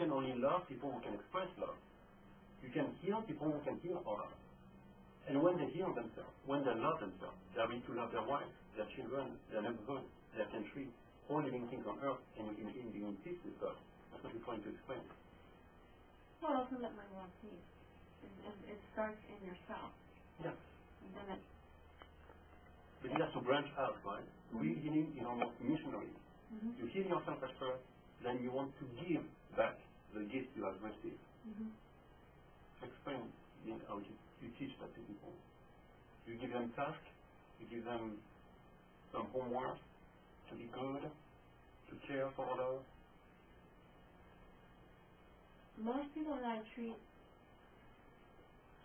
can only love people who can express love. You can heal people who can heal others. And when they heal themselves, when they love themselves, they are ready to love their wife, their children, their neighborhood, their country, all living things on earth, and you can be in peace with God. That's what we're trying to explain. Well, ultimately, want peace. And it starts in yourself. Yes. And then it... But you have to branch out, right? Real healing is almost missionary. You heal yourself at first, then you want to give back the gift you have received. Explain how you teach that to people. You give them tasks, you give them some homework to be good, to care for others. Most people that I treat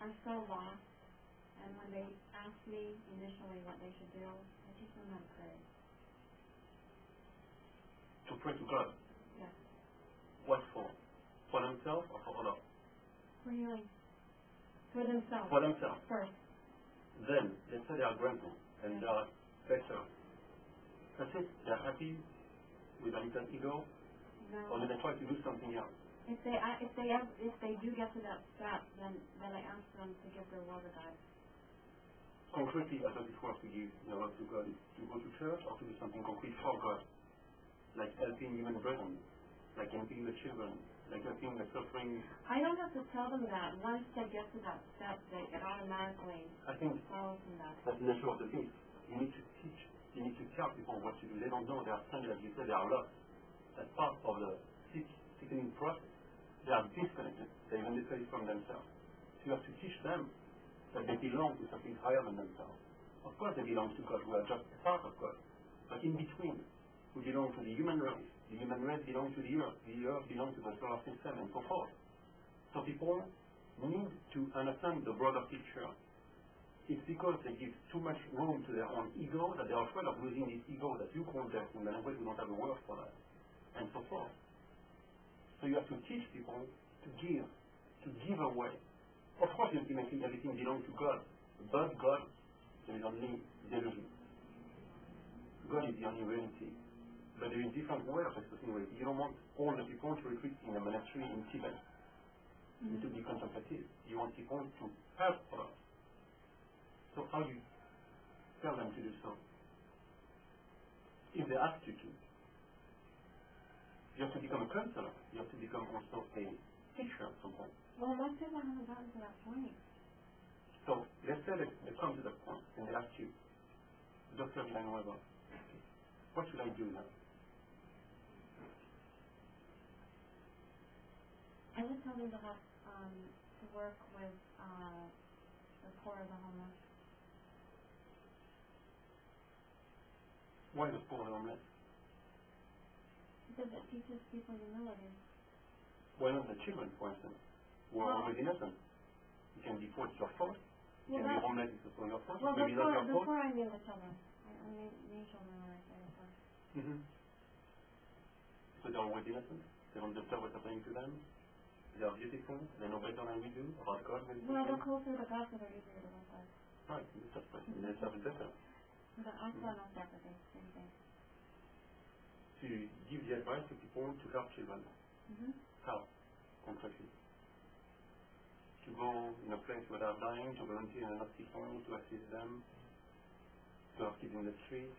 are so lost, and when they ask me initially what they should do, I teach them how to pray. To pray to God? Yes. What for? For themselves or for others? For healing. For themselves. For themselves. First. Then, let's say they are grateful and they are better. That's it. They're happy with a little ego, No. or do they try to do something else? If they do get to that step, then I ask them to give their will to God. Concretely, I thought it was to give your love to God is to go to church or to do something concrete for God, like helping human brethren, like helping the children, like helping the suffering. I don't have to tell them that. Once they get to that step, it automatically follows from that. That's the nature of the thing. You need to teach. You need to tell people what to do. They don't know. They are stranded, as you said, they are lost. That's part of the sickening process. They are disconnected. They even disconnect from themselves. So you have to teach them that they belong to something higher than themselves. Of course they belong to God. We are just a part of God. But in between, we belong to the human race. The human race belongs to the earth. The earth belongs to the solar system and so forth. So people need to understand the broader picture. It's because they give too much room to their own ego that they are afraid of losing this ego that you call death. In the language, we don't have a word for that. And so forth. So you have to teach people to give away. Of course, ultimately, everything belongs to God. But God, there is only delusion. God is the only reality. But there is different ways of expressing reality. You don't want all the people to retreat in a monastery in Tibet. You need to be contemplative. You want people to help others. So how do you tell them to do so? If they ask you to. You have to become a counselor. You have to become also a teacher at some point. Well, most people haven't gotten to that point. So let's say they come to that point and they ask you, Dr. Villanueva, what should I do now? I would tell them to have to work with the poor and the homeless. Why the poor and homeless? Because it teaches people humility. Why not the children, for instance, who are always innocent? You can be poor, it's your fault. You can be homeless, it's also your fault. Well, maybe not your fault. before I knew the children. I knew children when I started first. So they're always innocent? They don't deserve what's happening to them? They are beautiful? They know better than we do about God? Well, they're closer to God, so they're easier to work with. Right, that's right. They deserve it better. But also no sacrifice, same thing. To give the advice to people to help children. How? Concretely. To go in a place where they are dying, to volunteer in an hospital, to assist them, to help kids in the street,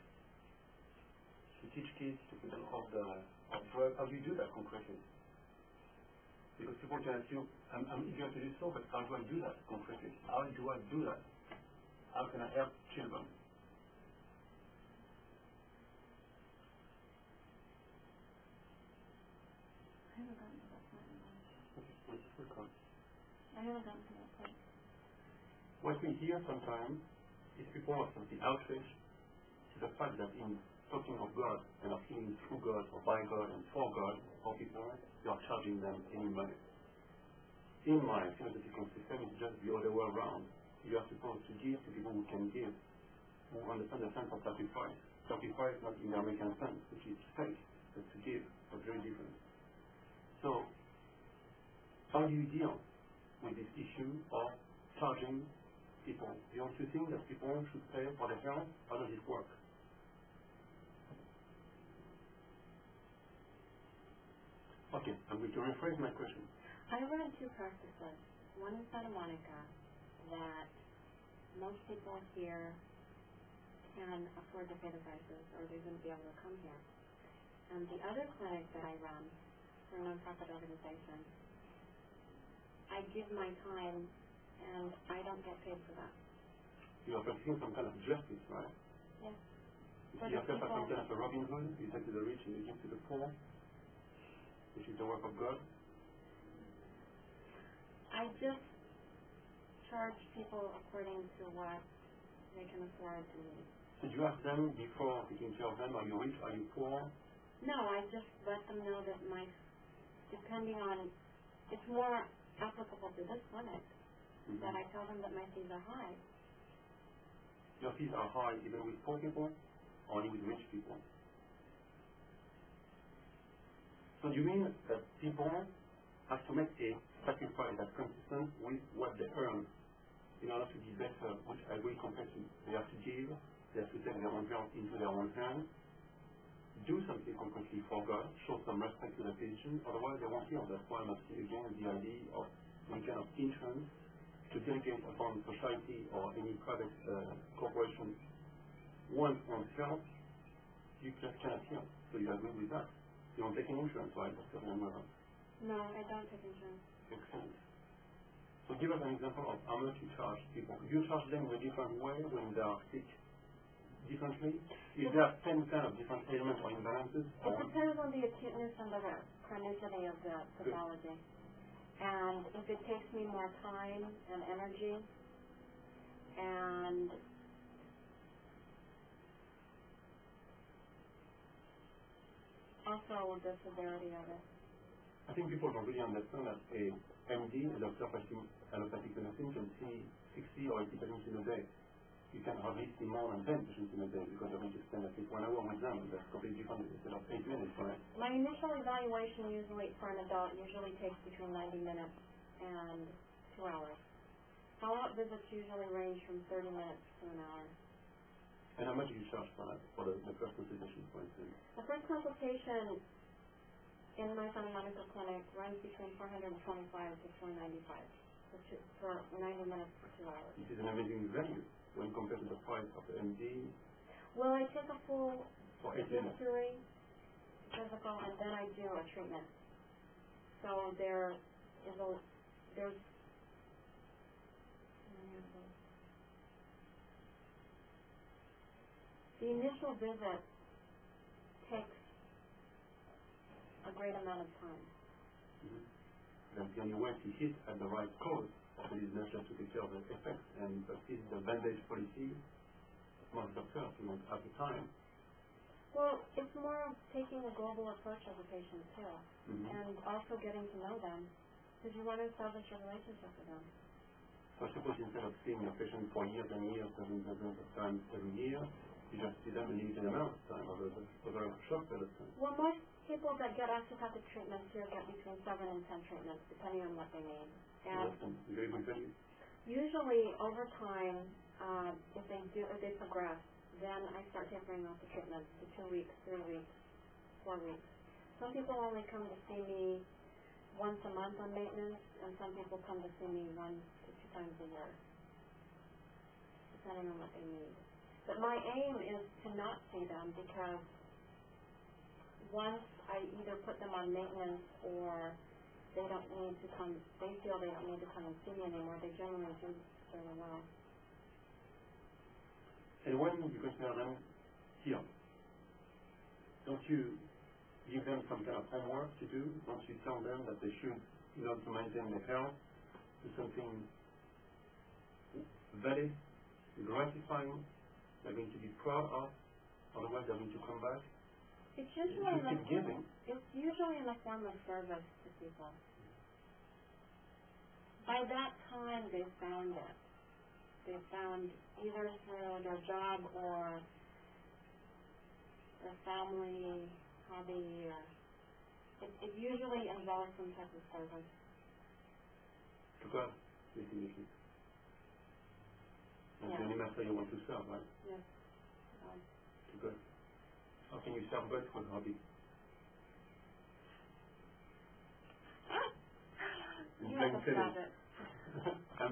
to teach kids to put them off drugs. How do you do that concretely? Because people can ask you, I'm eager to do so, but how do I do that concretely? How do I do that? How can I help children? I haven't gotten to that point in life. Okay. I haven't gotten to that point. What we hear sometimes is people are something outraged to the fact that in talking of God and of healing through God or by God and for God for people, you are charging them any money. In my philosophical system, it's just the other way around. You are supposed to give to people who can give, who understand the sense of sacrifice. Sacrifice not in the American sense, which is faith, but to give, but very different. So, how do you deal with this issue of charging people? Don't you think that people should pay for their health? How does it work? Okay, I'm going to to rephrase my question. I run two practices. One in Santa Monica that most people here can afford to pay the prices or they wouldn't be able to come here. And the other clinic that I run for a nonprofit organization, I give my time and I don't get paid for that. You are pursuing some kind of justice, right? Yes. You see yourself as some kind of a Robin Hood. You take to the rich and you give to the poor, which is the work of God. I just charge people according to what they can afford to need. Did you ask them before taking care of them, are you rich, are you poor? No, I just let them know that depending on, it's more applicable to this clinic, that I tell them that my fees are high. Your fees are high even with poor people, or only with rich people? So you mean that people have to make a sacrifice that's consistent with what they earn in order to be better, which I agree completely. They have to give, they have to take their own health into their own hands, do something concretely for God, show some respect to the patient, otherwise they won't heal. That's why I'm asking again the idea of some kind of insurance to delegate upon society or any private corporation one's own health, you just cannot heal. So you agree with that. You don't take any insurance, right? No, I don't take insurance. Excellent. So give us an example of how much you charge people. Do you charge them in a different way when they are sick? Differently? If there are 10 kind of different elements or imbalances? It depends on the acuteness and the chronicity of the pathology. And if it takes me more time and energy and also the severity of it. I think people don't really understand that a MD, a doctor practicing allopathic medicine, can see 60 or 80 patients in a day. You can hardly see more than 10 patients in a day because you're going to spend at least 1 hour with them. That's completely different instead of 8 minutes, right? My initial evaluation usually for an adult usually takes between 90 minutes and 2 hours. Follow-up visits usually range from 30 minutes to an hour. And how much do you charge for that, for the first consultation, for instance? The first consultation in my Santa Monica clinic runs between $425 to $495 for 90 minutes to 2 hours. This is an amazing value when compared to the price of the MD. Well, I take a full history, physical, and then I do a treatment. So there's the initial visit takes a great amount of time. That's the only way to hit at the right cause of the business, just to take care of the effects. And this is the bandage policy. Most doctors don't have the time. Well, it's more of taking a global approach of the patient too, and also getting to know them, because you want to establish a relationship with them. So I suppose instead of seeing a patient for years and years, dozens of times every year, you just see them a limited amount of time, over a short period of time. Well, most people that get osteopathic treatments here get between 7 and 10 treatments, depending on what they need. And very good value. Usually, over time, if they progress, then I start tapering off the treatments to 2 weeks, 3 weeks, 4 weeks. Some people only come to see me once a month on maintenance, and some people come to see me 1 to 2 times a year, depending on what they need. But my aim is to not see them, because once I either put them on maintenance or they don't need to come, they feel they don't need to come and see me anymore, they generally do very well. And when you consider them healed, don't you give them some kind of homework to do? Don't you tell them that they should, in order to maintain their health, do something valid, gratifying, they're going to be proud of, otherwise they're going to come back? It's usually in the form of service to people. By that time, they've found it. They've found either through their job or their family hobby. It usually involves some type of service. To God, definitely. That's the only master you want to serve, right? Yes. To God. How can you serve God for a hobby? I'm Let's kidding. stop it.